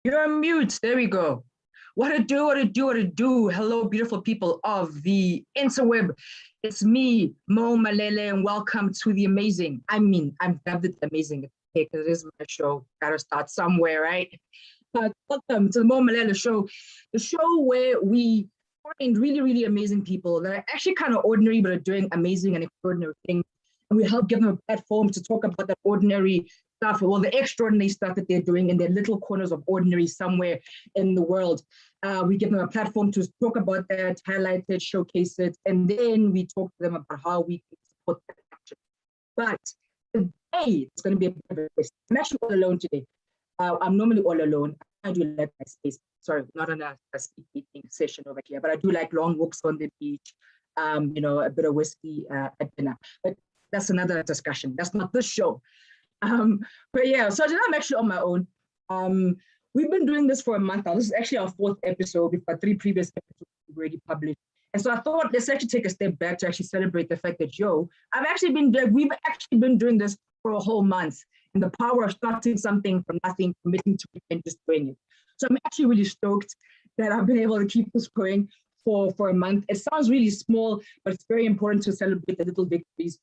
You're on mute. There we go. What to do, what to do, what to do. Hello, beautiful people of the interweb. It's me, Mo Malele, and welcome to the amazing. I'm dubbed it amazing because it is my show. Gotta start somewhere, right? But welcome to the Mo Malele show, the show where we find really, really amazing people that are actually kind of ordinary, but are doing amazing and extraordinary things. And we help give them a platform to talk about that ordinary stuff, well, the extraordinary stuff that they're doing in their little corners of ordinary somewhere in the world. We give them a platform to talk about that, highlight it, showcase it, and then we talk to them about how we can support that action. But today, it's going to be a bit of a twist. I'm actually all alone today. I'm normally all alone. I do like my space. Sorry, not on a speed meeting session over here, but I do like long walks on the beach, a bit of whiskey at dinner. But that's another discussion. That's not this show. But yeah, so today I'm actually on my own. We've been doing this for a month now. This is actually our 4th episode. We've got 3 previous episodes we've already published. And so I thought, let's actually take a step back to actually celebrate the fact that, we've actually been doing this for a whole month. And the power of starting something from nothing, committing to it, and just doing it. So I'm actually really stoked that I've been able to keep this going for a month. It sounds really small, but it's very important to celebrate the little victories.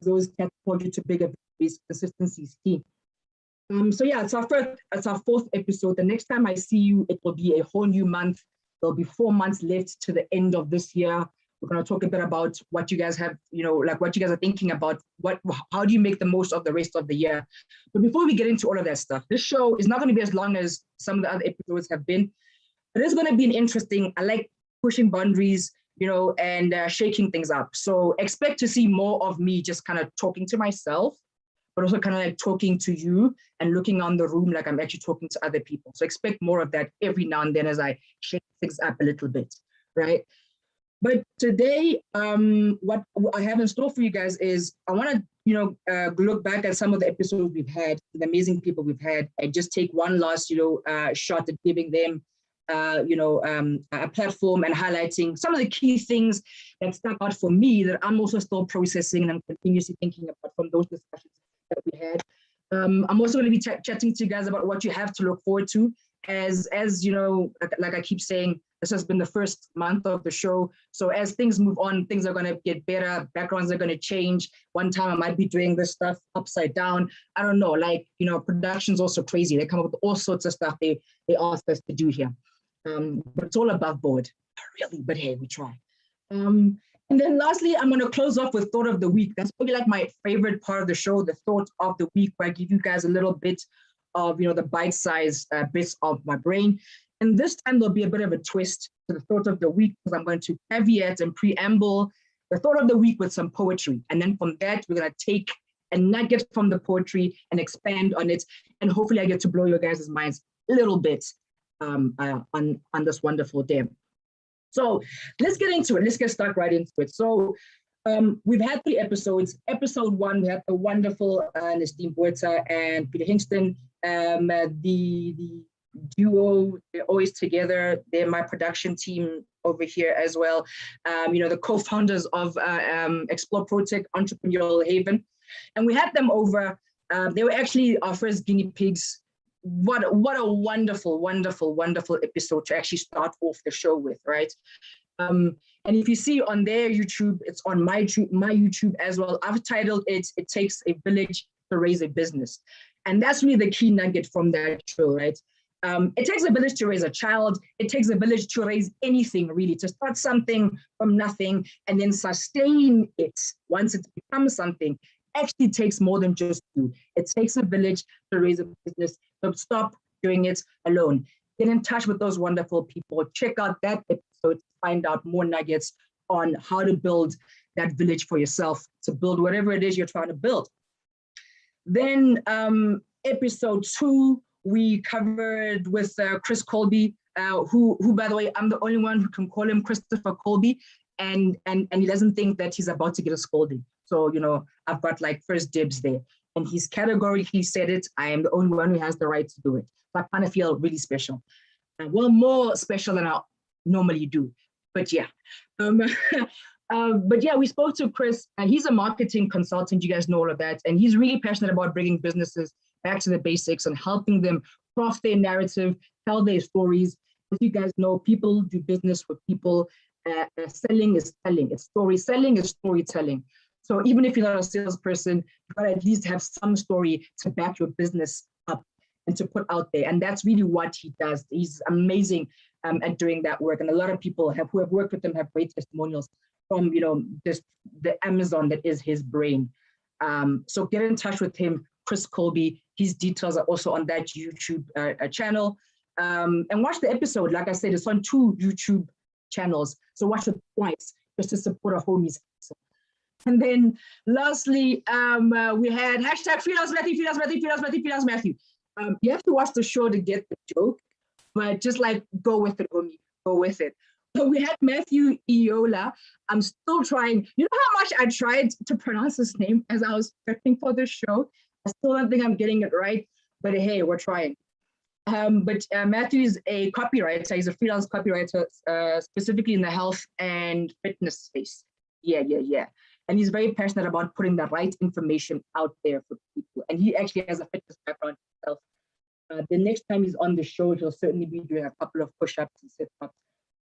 Those catapult you to bigger victories, consistency is key. So yeah, it's our 4th episode. The next time I see you, it will be a whole new month. There'll be 4 months left to the end of this year. We're going to talk a bit about what you guys have, like what you guys are thinking about. How do you make the most of the rest of the year? But before we get into all of that stuff, this show is not going to be as long as some of the other episodes have been. But it's going to be an interesting. I like pushing boundaries, and shaking things up. So expect to see more of me just kind of talking to myself, but also kind of like talking to you and looking on the room like I'm actually talking to other people. So expect more of that every now and then as I shake things up a little bit, right? But today, what I have in store for you guys is I want to, look back at some of the episodes we've had, the amazing people we've had, and just take one last, shot at giving them a platform and highlighting some of the key things that stuck out for me that I'm also still processing and I'm continuously thinking about from those discussions that we had. I'm also going to be chatting to you guys about what you have to look forward to as like I keep saying, this has been the first month of the show. So as things move on, things are going to get better. Backgrounds are going to change. One time I might be doing this stuff upside down. I don't know, production's also crazy. They come up with all sorts of stuff they ask us to do here. But it's all above board, really, but hey, we try. And then lastly, I'm going to close off with Thought of the Week. That's probably like my favorite part of the show, the Thought of the Week, where I give you guys a little bit of, the bite-sized bits of my brain. And this time there'll be a bit of a twist to the Thought of the Week because I'm going to caveat and preamble the Thought of the Week with some poetry. And then from that, we're going to take a nugget from the poetry and expand on it. And hopefully I get to blow your guys' minds a little bit on this wonderful day. So let's get into it. Let's get stuck right into it. So we've had 3 episodes. Episode 1, we had the wonderful Ernestine Buerta and Peter Hingston. The duo, they're always together. They're my production team over here as well. The co-founders of Explore Protech Entrepreneurial Haven. And we had them over. They were actually our first guinea pigs. What a wonderful, wonderful, wonderful episode to actually start off the show with, right? And if you see on their YouTube, it's on my YouTube as well. I've titled it, It Takes a Village to Raise a Business. And that's really the key nugget from that show, right? It takes a village to raise a child. It takes a village to raise anything, really, to start something from nothing and then sustain it once it becomes something. Actually takes more than just you. It takes a village to raise a business. So stop doing it alone. Get in touch with those wonderful people. Check out that episode to find out more nuggets on how to build that village for yourself, to build whatever it is you're trying to build. Then episode 2, we covered with Chris Colby, who, by the way, I'm the only one who can call him Christopher Colby, and he doesn't think that he's about to get a scolding. So, I've got like first dibs there. And he's categorically said it. I am the only one who has the right to do it. So I kind of feel really special. Well, more special than I normally do. But yeah. But yeah, we spoke to Chris, and he's a marketing consultant. You guys know all of that. And he's really passionate about bringing businesses back to the basics and helping them craft their narrative, tell their stories. As you guys know, people do business with people. Selling is telling. It's story selling is storytelling. So even if you're not a salesperson, you gotta at least have some story to back your business up and to put out there. And that's really what he does. He's amazing at doing that work. And a lot of people who have worked with him have great testimonials from, just the Amazon that is his brain. So get in touch with him, Chris Colby. His details are also on that YouTube channel. And watch the episode. Like I said, it's on 2 YouTube channels. So watch it twice just to support our homies. And then lastly, we had hashtag Feed Us Matthew, Feed Us Matthew, Feed Us Matthew, Feed Us Matthew. You have to watch the show to get the joke, but just like go with it, homie, go with it. So we had Matthew Iola. I'm still trying. You know how much I tried to pronounce his name as I was prepping for this show? I still don't think I'm getting it right, but hey, we're trying. But Matthew is a copywriter. He's a freelance copywriter, specifically in the health and fitness space. Yeah. And he's very passionate about putting the right information out there for people. And he actually has a fitness background himself. The next time he's on the show, he'll certainly be doing a couple of push-ups and sit-ups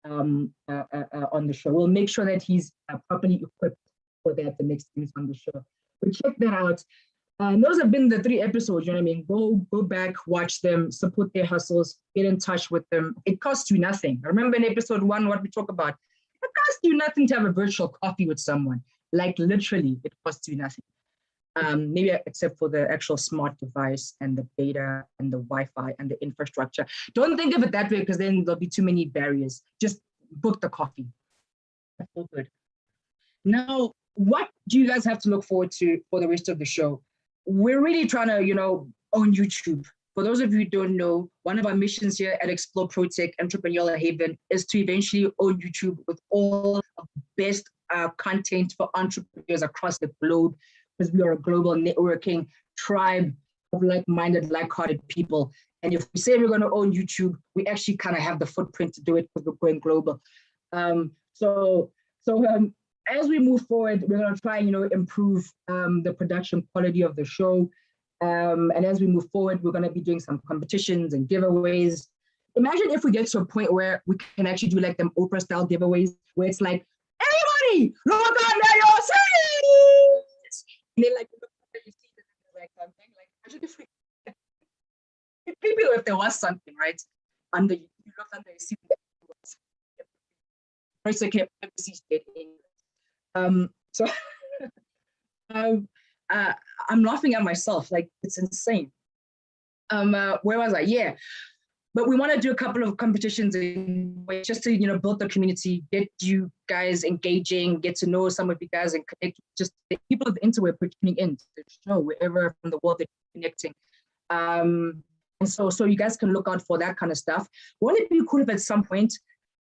on the show. We'll make sure that he's properly equipped for that the next time he's on the show. But check that out. Those have been the 3 episodes, you know what I mean? Go back, watch them, support their hustles, get in touch with them. It costs you nothing. Remember in episode 1, what we talk about? It costs you nothing to have a virtual coffee with someone. Like literally, it costs you nothing. Maybe except for the actual smart device and the data and the Wi-Fi and the infrastructure. Don't think of it that way because then there'll be too many barriers. Just book the coffee. That's all good. Now, what do you guys have to look forward to for the rest of the show? We're really trying to, own YouTube. For those of you who don't know, one of our missions here at Explore Protech Entrepreneurial Haven is to eventually own YouTube with all of the best content for entrepreneurs across the globe, because we are a global networking tribe of like-minded, like-hearted people. And if we say we're going to own YouTube, we actually kind of have the footprint to do it because we're going global. As we move forward, we're going to try and improve the production quality of the show. And as we move forward, we're going to be doing some competitions and giveaways. Imagine if we get to a point where we can actually do like them Oprah-style giveaways, where it's like, everybody, look under your seats! And then like, look under your seat and like something. Like, imagine if we, maybe if there was something, right? You look under your seat. It's okay, so I'm laughing at myself, like it's insane. Where was I? Yeah, but we want to do a couple of competitions just to build the community, get you guys engaging, get to know some of you guys, and connect just the people of the interweb who are tuning in to the show wherever from the world they're connecting. And so you guys can look out for that kind of stuff. Wouldn't it be cool if at some point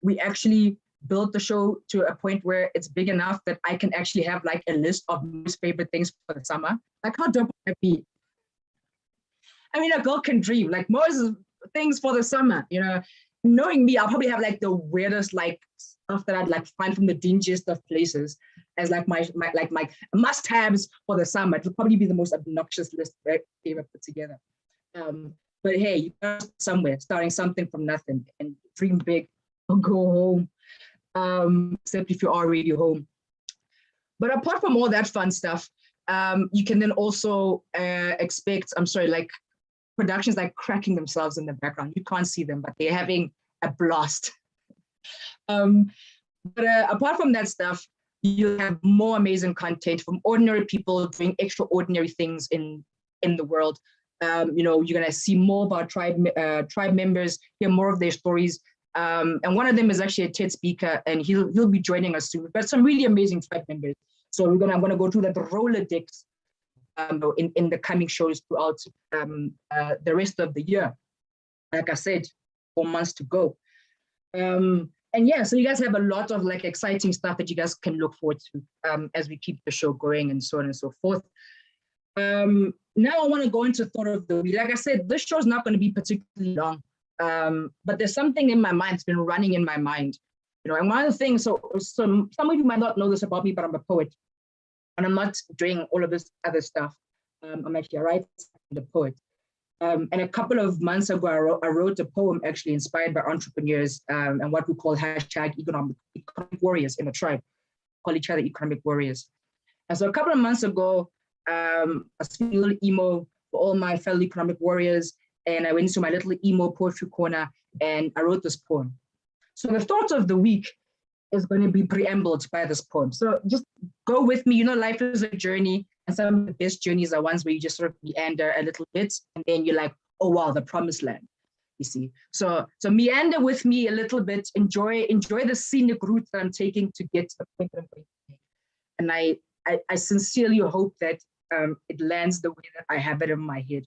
we actually build the show to a point where it's big enough that I can actually have like a list of most favorite things for the summer? Like how dope would that be? I mean, a girl can dream, like most things for the summer, knowing me, I'll probably have like the weirdest like stuff that I'd like find from the dingiest of places as like my must-haves for the summer. It'll probably be the most obnoxious list I've ever put together. But hey, you go somewhere, starting something from nothing and dream big or go home. Except if you're already home. But apart from all that fun stuff, you can then also expect, like productions like cracking themselves in the background. You can't see them, but they're having a blast. But apart from that stuff, you have more amazing content from ordinary people doing extraordinary things in the world. You're gonna see more about tribe members, hear more of their stories. And one of them is actually a TED speaker, and he'll be joining us soon. We've got some really amazing tribe members. So I'm gonna go through that Rolodex in the coming shows throughout the rest of the year. Like I said, 4 months to go. And yeah, so you guys have a lot of like exciting stuff that you guys can look forward to as we keep the show going and so on and so forth. Now I want to go into thought of the week. Like I said, this show is not going to be particularly long. But there's something in my mind, it's been running in my mind. And one of the things, so some of you might not know this about me, but I'm a poet, and I'm not doing all of this other stuff. I'm actually a writer and a poet. And a couple of months ago, I wrote a poem actually inspired by entrepreneurs and what we call hashtag economic warriors in the tribe, call each other economic warriors. And so a couple of months ago, I was feeling a little emo for all my fellow economic warriors, and I went into my little emo poetry corner and I wrote this poem. So the thought of the week is going to be preambled by this poem. So just go with me. Life is a journey, and some of the best journeys are ones where you just sort of meander a little bit, and then you're like, oh wow, the promised land. You see. So meander with me a little bit. Enjoy the scenic route that I'm taking to get to the point that I'm going to take. And I sincerely hope that it lands the way that I have it in my head.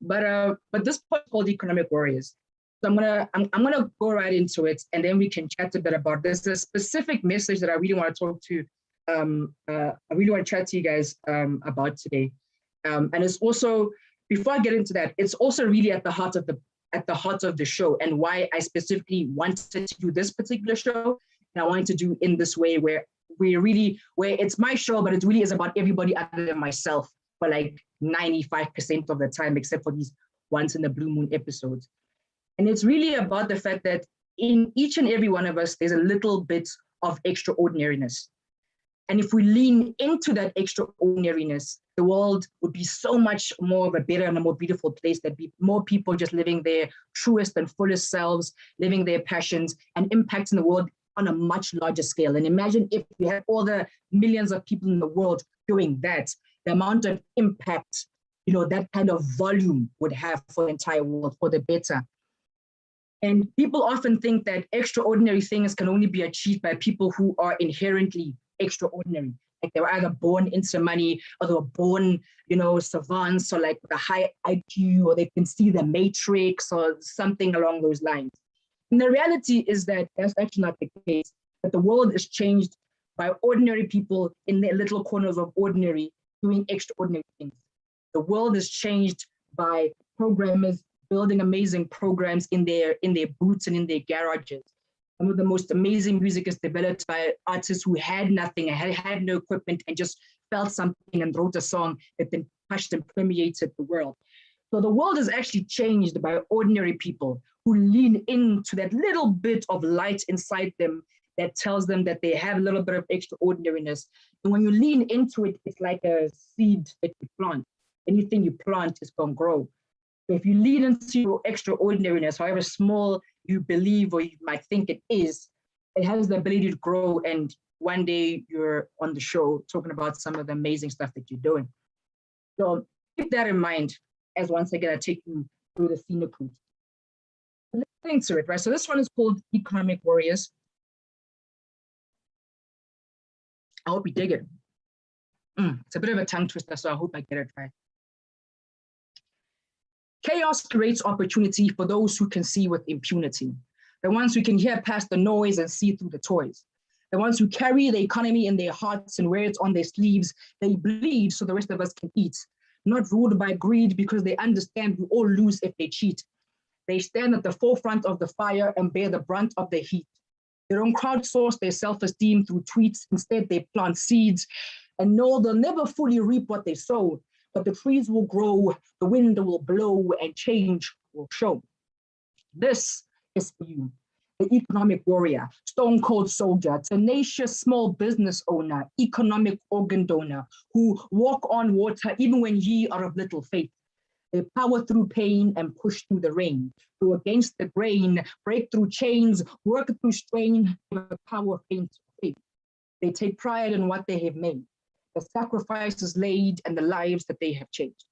But this poem is called Economic Warriors. So I'm gonna go right into it, and then we can chat a bit about this. There's a specific message that I really want to talk to. I really want to chat to you guys about today. And it's also, before I get into that, it's also really at the heart of the show, and why I specifically wanted to do this particular show. And I wanted to do in this way where it's my show, but it really is about everybody other than myself for like 95% of the time, except for these once in the blue moon episodes. And it's really about the fact that in each and every one of us, there's a little bit of extraordinariness. And if we lean into that extraordinariness, the world would be so much more of a better and a more beautiful place. There'd be more people just living their truest and fullest selves, living their passions, and impacting the world on a much larger scale. And imagine if we had all the millions of people in the world doing that, the amount of impact, that kind of volume would have for the entire world, for the better. And people often think that extraordinary things can only be achieved by people who are inherently extraordinary. Like they were either born into money, or they were born, savants, or like with a high IQ, or they can see the matrix or something along those lines. And the reality is that that's actually not the case, that the world is changed by ordinary people in their little corners of ordinary doing extraordinary things. The world is changed by programmers building amazing programs in their booths and in their garages. Some of the most amazing music is developed by artists who had nothing, had no equipment, and just felt something and wrote a song that then touched and permeated the world. So the world is actually changed by ordinary people who lean into that little bit of light inside them that tells them that they have a little bit of extraordinariness. And when you lean into it, it's like a seed that you plant. Anything you plant is going to grow. So if you lean into your extraordinariness, however small you believe or you might think it has the ability to grow. And one day you're on the show talking about some of the amazing stuff that you're doing. So keep that in mind as once again I take you through the scenic route. Let's get into it, right? So this one is called Economic Warriors. I hope you dig it. It's a bit of a tongue twister, so I hope I get it right. Chaos creates opportunity for those who can see with impunity, the ones who can hear past the noise and see through the toys, the ones who carry the economy in their hearts and wear it on their sleeves. They bleed so the rest of us can eat, not ruled by greed because they understand we all lose if they cheat. They stand at the forefront of the fire and bear the brunt of the heat. They don't crowdsource their self-esteem through tweets. Instead, they plant seeds and know they'll never fully reap what they sow, but the trees will grow, the wind will blow, and change will show. This is for you, the economic warrior, stone cold soldier, tenacious small business owner, economic organ donor, who walk on water even when ye are of little faith. They power through pain and push through the rain, go against the grain, break through chains, work through strain, the power of faith. They take pride in what they have made, the sacrifices laid and the lives that they have changed.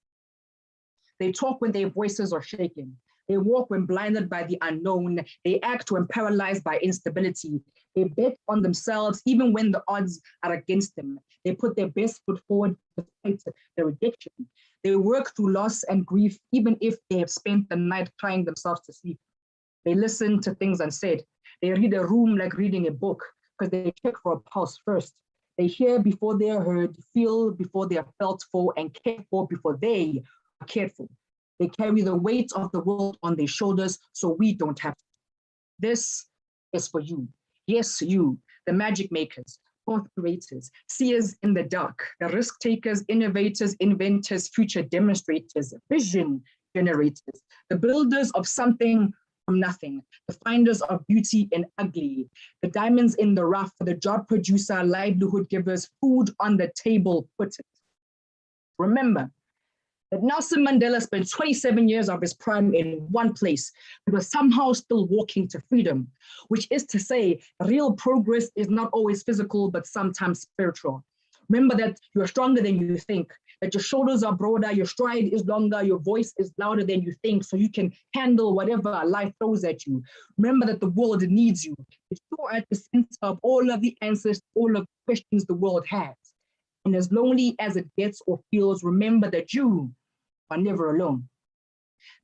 They talk when their voices are shaken. They walk when blinded by the unknown. They act when paralyzed by instability. They bet on themselves even when the odds are against them. They put their best foot forward despite the rejection. They work through loss and grief even if they have spent the night crying themselves to sleep. They listen to things unsaid. They read a room like reading a book because they check for a pulse first. They hear before they are heard, feel before they are felt for, and care for before they are cared for. They carry the weight of the world on their shoulders so we don't have to. This is for you. Yes, you, the magic makers, path creators, seers in the dark, the risk takers, innovators, inventors, future demonstrators, vision generators, the builders of something from nothing, the finders of beauty in ugly, the diamonds in the rough, the job producer, livelihood givers, food on the table putters. Remember that Nelson Mandela spent 27 years of his prime in one place, but was somehow still walking to freedom, which is to say, real progress is not always physical, but sometimes spiritual. Remember that you're stronger than you think, that your shoulders are broader, your stride is longer, your voice is louder than you think, so you can handle whatever life throws at you. Remember that the world needs you. You're at the center of all of the answers, all of the questions the world has. And as lonely as it gets or feels, remember that you are never alone.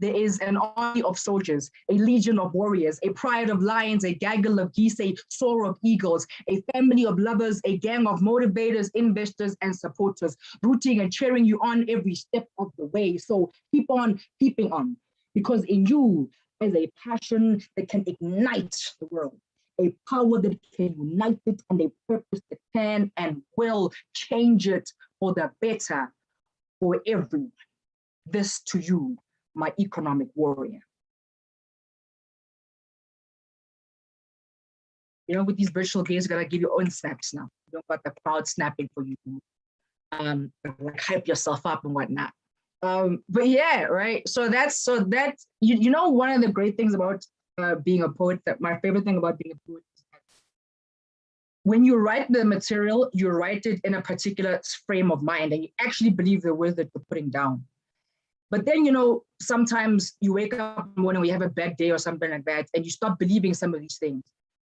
There is an army of soldiers, a legion of warriors, a pride of lions, a gaggle of geese, a soar of eagles, a family of lovers, a gang of motivators, investors, and supporters, rooting and cheering you on every step of the way. So keep on keeping on, because in you is a passion that can ignite the world, a power that can unite it, and a purpose that can and will change it for the better for everyone. This to you, my economic warrior. You know, with these virtual games, you gotta give your own snaps now. You don't got the crowd snapping for you. Like hype yourself up and whatnot. But yeah, right. So that's you know, one of the great things about being a poet, that my favorite thing about being a poet is that when you write the material, you write it in a particular frame of mind, and you actually believe the words that you're putting down. But then, you know, sometimes you wake up in the morning, you have a bad day or something like that, and you stop believing some of these things.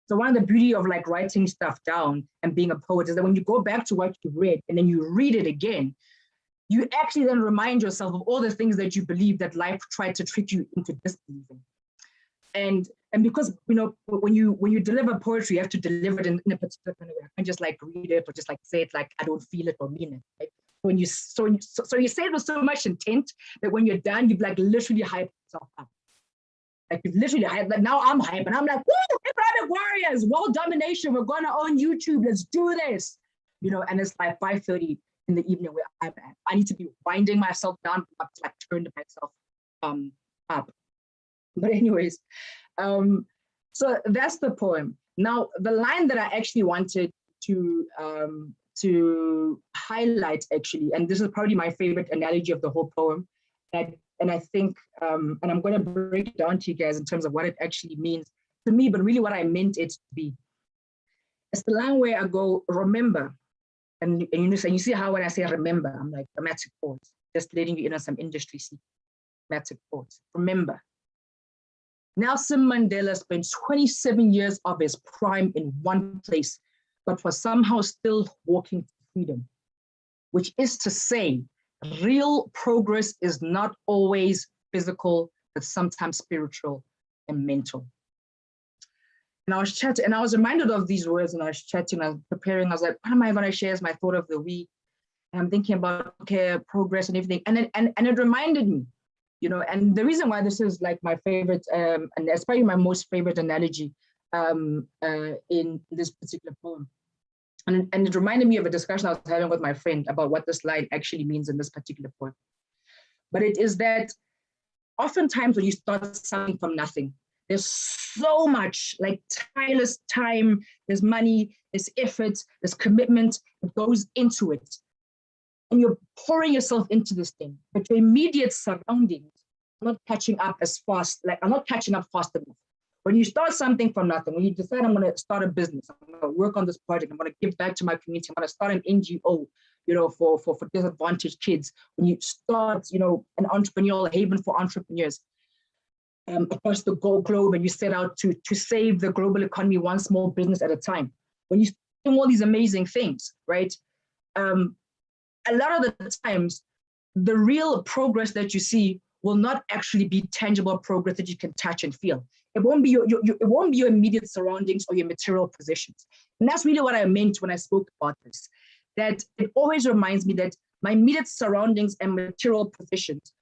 So one of the beauty of like writing stuff down and being a poet is that when you go back to what you read and then you read it again, you actually then remind yourself of all the things that you believe that life tried to trick you into disbelieving. And because, you know, when you deliver poetry, you have to deliver it in a particular kind of way. I can't just like read it or just like say it like I don't feel it or mean it, right? When you say it with so much intent that when you're done, you've like literally hyped yourself up. Like you've literally hyped, like now I'm hyped and I'm like, woo, economic warriors, world domination, we're gonna own YouTube, let's do this. You know, and it's like 5:30 in the evening where I'm at. I need to be winding myself down, up to like turn myself up. But anyways, so that's the poem. Now, the line that I actually wanted to highlight actually, and this is probably my favorite analogy of the whole poem, and I think, and I'm going to break it down to you guys in terms of what it actually means to me, but really what I meant it to be. It's the line where I go, remember, and you see how when I say remember, I'm like dramatic pause, just letting you in on some industry secret, dramatic pause. Remember, Nelson Mandela spent 27 years of his prime in one place, but was somehow still walking to freedom, which is to say, real progress is not always physical, but sometimes spiritual and mental. And I was chatting, and I was reminded of these words, and I was chatting, I was preparing, I was like, what am I going to share as my thought of the week? And I'm thinking about, okay, progress and everything. And it reminded me, you know, and the reason why this is like my favorite, and it's probably my most favorite analogy in this particular poem. And it reminded me of a discussion I was having with my friend about what this line actually means in this particular poem. But it is that oftentimes when you start something from nothing, there's so much like tireless time, there's money, there's effort, there's commitment that goes into it. And you're pouring yourself into this thing, but your immediate surroundings are not catching up as fast, like are not catching up fast enough. When you start something from nothing, when you decide I'm going to start a business, I'm going to work on this project, I'm going to give back to my community, I'm going to start an NGO, you know, for disadvantaged kids. When you start, you know, an entrepreneurial haven for entrepreneurs across the globe, and you set out to save the global economy one small business at a time. When you do all these amazing things, right? A lot of the times, the real progress that you see will not actually be tangible progress that you can touch and feel. It won't be it won't be your immediate surroundings or your material possessions. And that's really what I meant when I spoke about this, that it always reminds me that my immediate surroundings and material possessions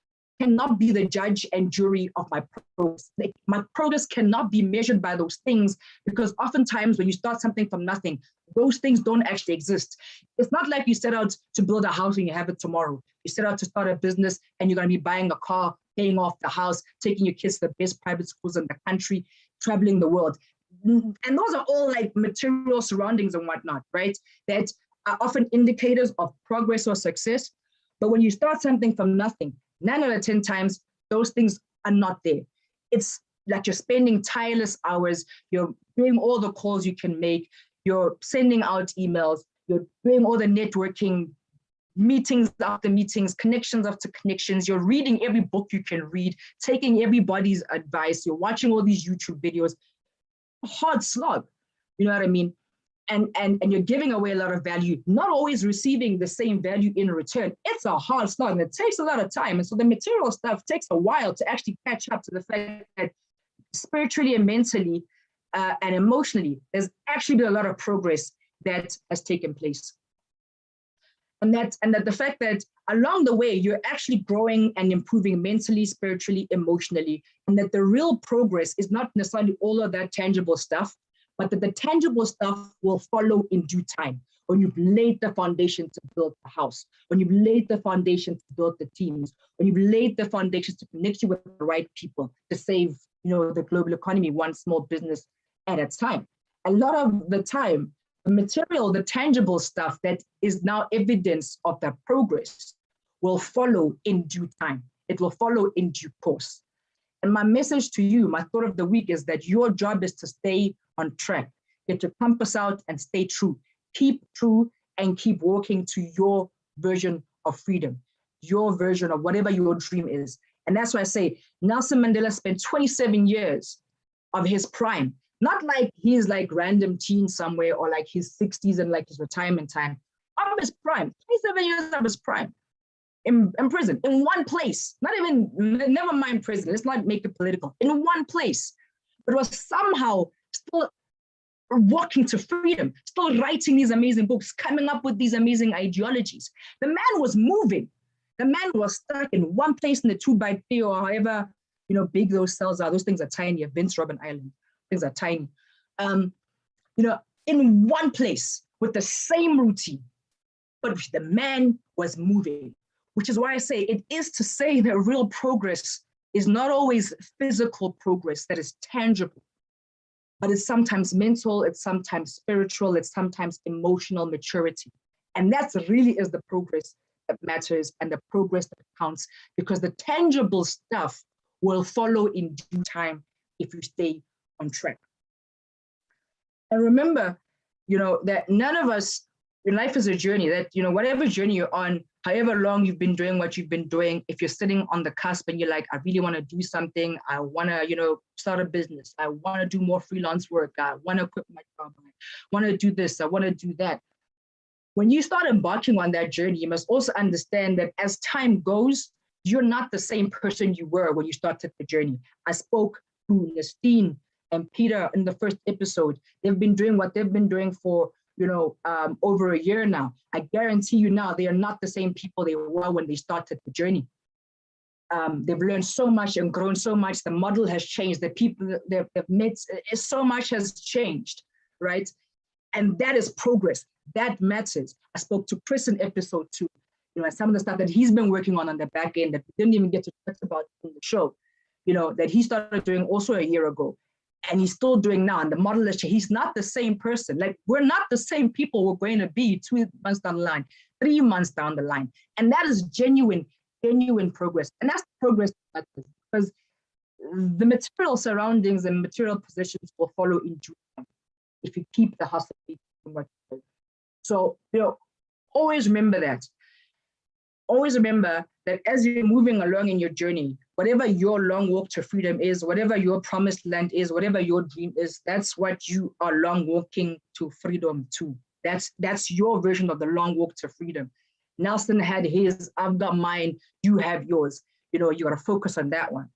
cannot be the judge and jury of my progress. Like, my progress cannot be measured by those things, because oftentimes when you start something from nothing, those things don't actually exist. It's not like you set out to build a house and you have it tomorrow. You set out to start a business and you're going to be buying a car, paying off the house, taking your kids to the best private schools in the country, traveling the world. And those are all like material surroundings and whatnot, right? That are often indicators of progress or success. But when you start something from nothing, 9 out of 10 times, those things are not there. It's like you're spending tireless hours, you're doing all the calls you can make, you're sending out emails, you're doing all the networking, meetings after meetings, connections after connections, you're reading every book you can read, taking everybody's advice, you're watching all these YouTube videos. Hard slog, you know what I mean? And you're giving away a lot of value, not always receiving the same value in return. It's a hard slog and it takes a lot of time. And so the material stuff takes a while to actually catch up to the fact that spiritually and mentally and emotionally, there's actually been a lot of progress that has taken place. And that the fact that along the way, you're actually growing and improving mentally, spiritually, emotionally, and that the real progress is not necessarily all of that tangible stuff, but that the tangible stuff will follow in due time. When you've laid the foundation to build the house, when you've laid the foundation to build the teams, when you've laid the foundations to connect you with the right people to save, the global economy one small business at a time. A lot of the time, the material, the tangible stuff that is now evidence of that progress will follow in due time. It will follow in due course. And my message to you, my thought of the week, is that your job is to stay on track. Get your compass out and stay true. Keep true and keep walking to your version of freedom, your version of whatever your dream is. And that's why I say Nelson Mandela spent 27 years of his prime, not like he's like random teen somewhere or like his 60s and like his retirement time, of his prime, 27 years of his prime in prison, in one place, not even, never mind prison, let's not make it political, in one place, but was somehow still walking to freedom, still writing these amazing books, coming up with these amazing ideologies. The man was moving. The man was stuck in one place in the 2x3 or however, big those cells are. Those things are tiny. Vince Robin Island, things are tiny. In one place with the same routine, but the man was moving, which is why I say it is to say that real progress is not always physical progress that is tangible, but it's sometimes mental, it's sometimes spiritual, it's sometimes emotional maturity. And that really is the progress that matters and the progress that counts, because the tangible stuff will follow in due time if you stay on track. And remember, that none of us, life is a journey, that, whatever journey you're on, however long you've been doing what you've been doing, if you're sitting on the cusp and you're like, I really want to do something, I want to, start a business, I want to do more freelance work, I want to quit my job, I want to do this, I want to do that. When you start embarking on that journey, you must also understand that as time goes, you're not the same person you were when you started the journey. I spoke to Nestine and Peter in the first episode. They've been doing what they've been doing for over a year now. I guarantee you now, they are not the same people they were when they started the journey. They've learned so much and grown so much. The model has changed. The people they've met, so much has changed, right? And that is progress. That matters. I spoke to Chris in episode 2, and some of the stuff that he's been working on the back end that we didn't even get to talk about in the show, that he started doing also a year ago. And he's still doing now. And the model is, he's not the same person. Like, we're not the same people we're going to be 2 months down the line, 3 months down the line. And that is genuine progress. And that's progress that matters, because the material surroundings and material positions will follow in due time if you keep the hustle beat from what you do. So, always remember that. Always remember that as you're moving along in your journey, whatever your long walk to freedom is, whatever your promised land is, whatever your dream is, that's what you are long walking to freedom to. That's your version of the long walk to freedom. Nelson had his, I've got mine, you have yours. You got to focus on that one.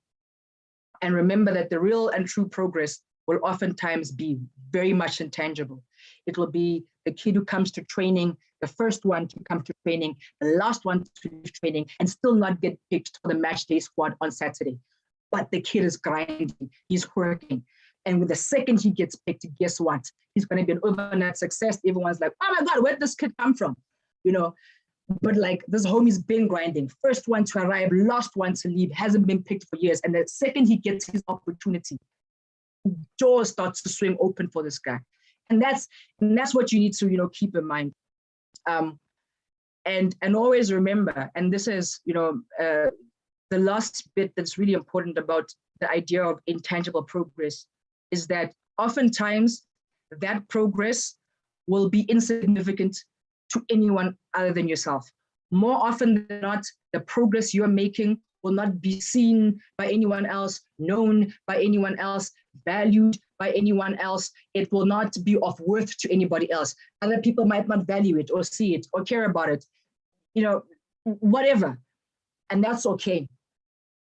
And remember that the real and true progress will oftentimes be very much intangible. It will be the kid who comes to training the first one to come to training, the last one to leave training, and still not get picked for the match day squad on Saturday. But the kid is grinding, he's working. And with the second he gets picked, guess what? He's going to be an overnight success. Everyone's like, oh my God, where did this kid come from? You know, but like this homie's been grinding. First one to arrive, last one to leave, hasn't been picked for years. And the second he gets his opportunity, doors start to swing open for this guy. And that's what you need to, you know, keep in mind. And always remember, and this is, you know, the last bit that's really important about the idea of intangible progress is that oftentimes that progress will be insignificant to anyone other than yourself. More often than not, the progress you're making will not be seen by anyone else, known by anyone else, valued by anyone else. It will not be of worth to anybody else. Other people might not value it or see it or care about it, you know, whatever. And that's okay.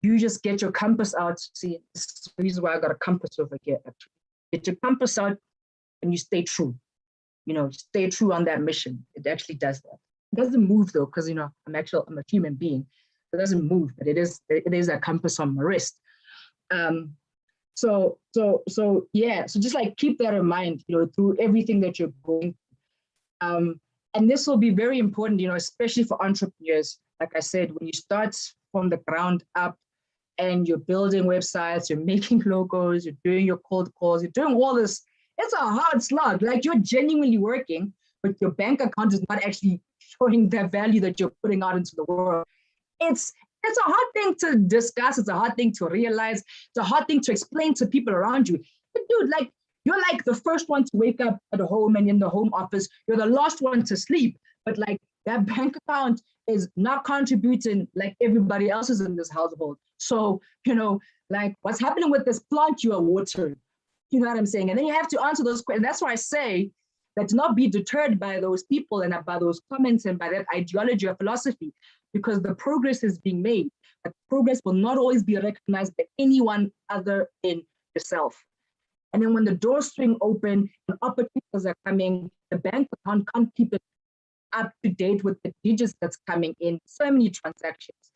You just get your compass out. See, this is the reason why I got a compass over here. Get your compass out and you stay true. You know, stay true on that mission. It actually does that. It doesn't move though, because, you know, I'm a human being. It doesn't move, but it is a compass on my wrist. So just like keep that in mind, you know, through everything that you're going through. And this will be very important, you know, especially for entrepreneurs. Like I said, when you start from the ground up and you're building websites, you're making logos, you're doing your cold calls, you're doing all this, it's a hard slog. Like you're genuinely working, but your bank account is not actually showing the value that you're putting out into the world. It's a hard thing to discuss. It's a hard thing to realize. It's a hard thing to explain to people around you. But dude, like you're like the first one to wake up at home and in the home office. You're the last one to sleep. But like that bank account is not contributing like everybody else is in this household. So, you know, like what's happening with this plant you are watering? You know what I'm saying? And then you have to answer those questions. That's why I say that do not be deterred by those people and by those comments and by that ideology or philosophy, because the progress is being made. But progress will not always be recognized by anyone other than yourself. And then when the doors swing open and opportunities are coming, the bank account can't keep it up to date with the digits that's coming in. So many transactions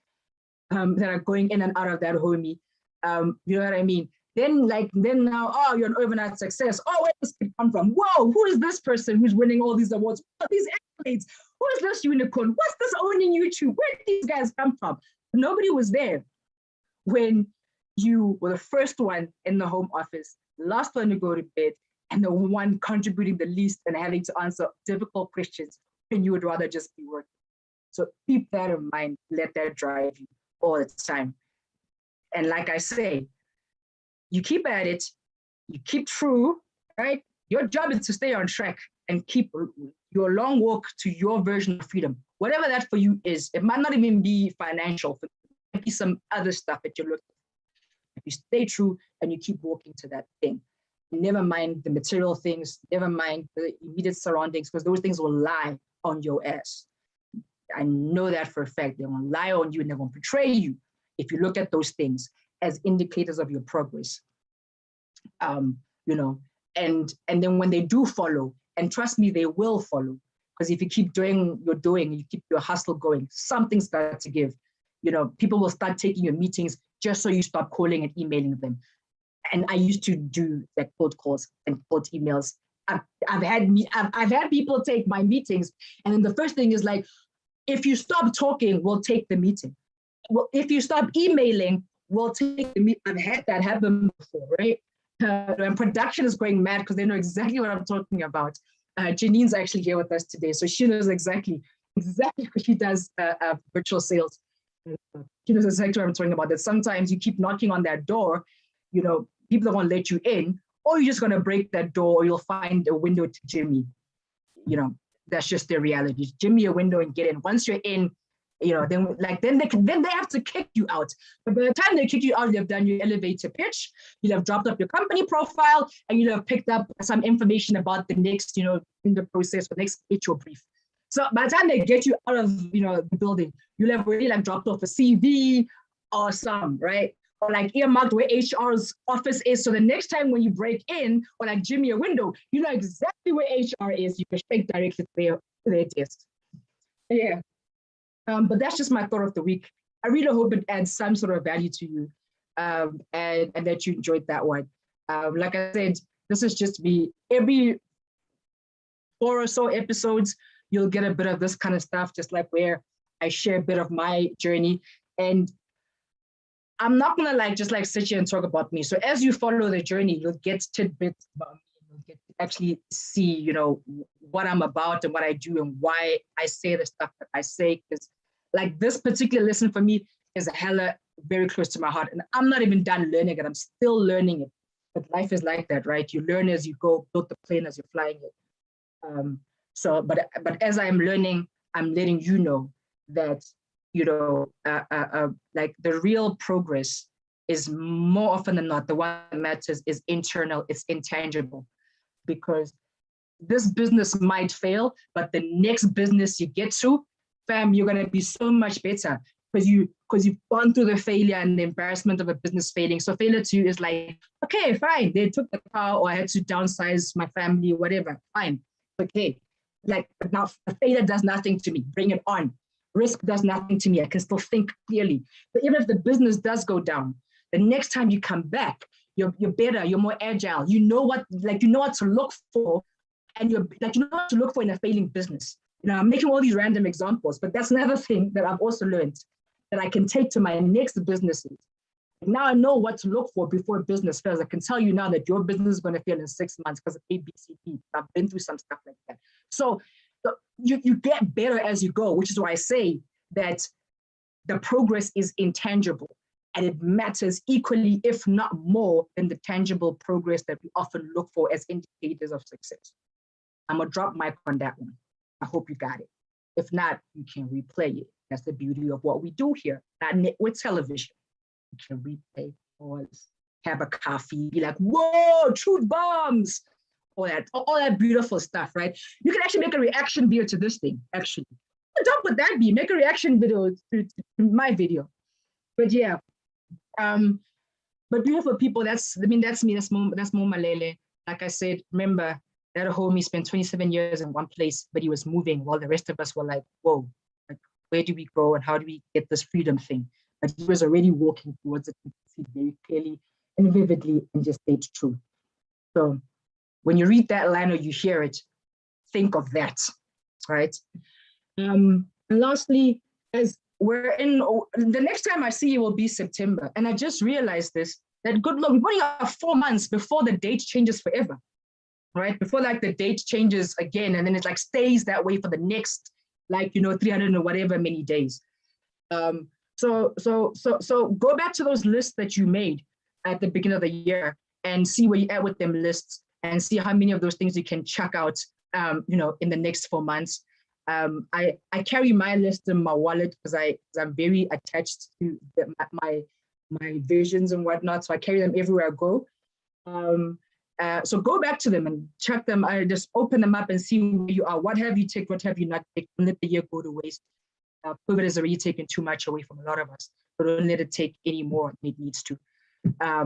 that are going in and out of that homie. You know what I mean? Then now, oh, you're an overnight success. Oh, where does it come from? Whoa, who is this person who's winning all these awards? What are these accolades? Who is this unicorn? What's this owning YouTube? Where did these guys come from? Nobody was there when you were the first one in the home office, the last one to go to bed, and the one contributing the least and having to answer difficult questions when you would rather just be working. So keep that in mind. Let that drive you all the time. And like I say, you keep at it, you keep true, right? Your job is to stay on track and keep your long walk to your version of freedom. Whatever that for you is, it might not even be financial, it might be some other stuff that you're looking for. If you stay true and you keep walking to that thing, never mind the material things, never mind the immediate surroundings, because those things will lie on your ass. I know that for a fact. They're going to lie on you and they're going to betray you if you look at those things as indicators of your progress. You know, and then when they do follow, and trust me, they will follow, because if you keep doing you keep your hustle going, something's got to give. You know, people will start taking your meetings just so you stop calling and emailing them. And I used to do like cold calls and cold emails. I've had people take my meetings, and then the first thing is like, if you stop talking, we'll take the meeting. Well, if you stop emailing, we'll take the meeting. I've had that happen before, right? And production is going mad because they know exactly what I'm talking about. Janine's actually here with us today, so she knows exactly because she does virtual sales. She knows exactly what I'm talking about. That sometimes you keep knocking on that door, you know, people don't want to let you in, or you're just going to break that door, or you'll find a window to Jimmy. You know, that's just their reality. Jimmy a window and get in. Once you're in, you know, then they have to kick you out. But by the time they kick you out, you've done your elevator pitch, you'll have dropped up your company profile, and you'll have picked up some information about the next, you know, in the process, the next pitch or brief. So by the time they get you out of, you know, the building, you'll have already like dropped off a CV or some, right? or like earmarked where HR's office is. So the next time when you break in or like Jimmy a window, you know exactly where HR is. You can straight directly to their desk. Yeah. But that's just my thought of the week. I really hope it adds some sort of value to you, and that you enjoyed that one. Like I said, this is just me. Every 4 or so episodes, you'll get a bit of this kind of stuff, just like where I share a bit of my journey. And I'm not gonna like just like sit here and talk about me. So as you follow the journey, you'll get tidbits about me. You'll get to actually see, you know, what I'm about and what I do and why I say the stuff that I say. Because like this particular lesson for me is a hella very close to my heart. And I'm not even done learning it. I'm still learning it. But life is like that, right? You learn as you go, build the plane as you're flying it. But as I'm learning, I'm letting you know that, you know, like the real progress is more often than not, the one that matters is internal, it's intangible. Because this business might fail, but the next business you get to, fam, you're gonna be so much better because you've gone through the failure and the embarrassment of a business failing. So failure to you is like, okay, fine, they took the car or I had to downsize my family, whatever, fine, okay. Like, but now failure does nothing to me, bring it on. Risk does nothing to me, I can still think clearly. But even if the business does go down, the next time you come back, you're better, you're more agile. You know what to look for, and you know what to look for in a failing business. You know, I'm making all these random examples, but that's another thing that I've also learned that I can take to my next businesses. Now I know what to look for before a business fails. I can tell you now that your business is going to fail in 6 months because of A, B, C, D. I've been through some stuff like that. So you get better as you go, which is why I say that the progress is intangible and it matters equally, if not more, than the tangible progress that we often look for as indicators of success. I'm going to drop mic on that one. I hope you got it. If not, you can replay it. That's the beauty of what we do here, not with television. You can replay, pause, have a coffee, be like, whoa, truth bombs, all that beautiful stuff, right? You can actually make a reaction video to this thing, actually. What up would that be? Make a reaction video to my video. But yeah, but beautiful people, that's me, that's Mo Malele. Like I said, remember, that homie spent 27 years in one place, but he was moving while the rest of us were like, whoa, like, where do we go and how do we get this freedom thing? But he was already walking towards it very clearly and vividly and just stayed true. So when you read that line or you hear it, think of that, right? And lastly, as we're in, the next time I see you will be September. And I just realized this, that good luck, we only have 4 months before the date changes forever, right? Before like the date changes again, and then it like stays that way for the next, like, you know, 300 or whatever many days. So go back to those lists that you made at the beginning of the year and see where you're at with them lists and see how many of those things you can chuck out, you know, in the next 4 months. I carry my list in my wallet because I'm very attached to my visions and whatnot. So I carry them everywhere I go. So go back to them and check them. I just open them up and see where you are. What have you taken? What have you not taken? Don't let the year go to waste. COVID has already taken too much away from a lot of us, but don't let it take any more than it needs to.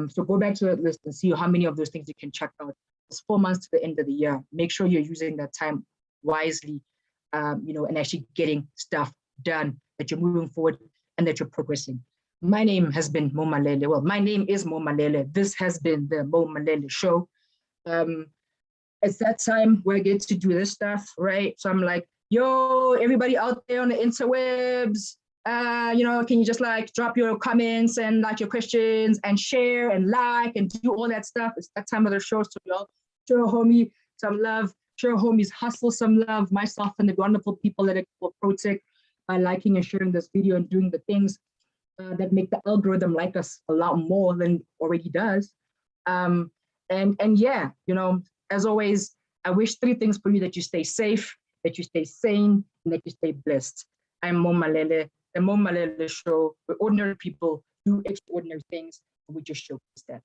So go back to that list and see how many of those things you can check out. It's 4 months to the end of the year. Make sure you're using that time wisely, you know, and actually getting stuff done, that you're moving forward and that you're progressing. My name has been Mo Malele. Well, my name is Mo Malele. This has been the Mo Malele Show. It's that time where I get to do this stuff, right? So I'm like, yo, everybody out there on the interwebs, you know, can you just like drop your comments and like your questions and share and like and do all that stuff? It's that time of the show. So y'all show a homie some love, show a homies hustle some love, myself and the wonderful people that will protect by liking and sharing this video and doing the things that make the algorithm like us a lot more than it already does. And yeah, you know, as always, I wish 3 things for you: that you stay safe, that you stay sane, and that you stay blessed. I'm Mo Malele, the Mo Malele Show, where ordinary people do extraordinary things, and we just showcase that.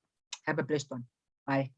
Have a blessed one. Bye.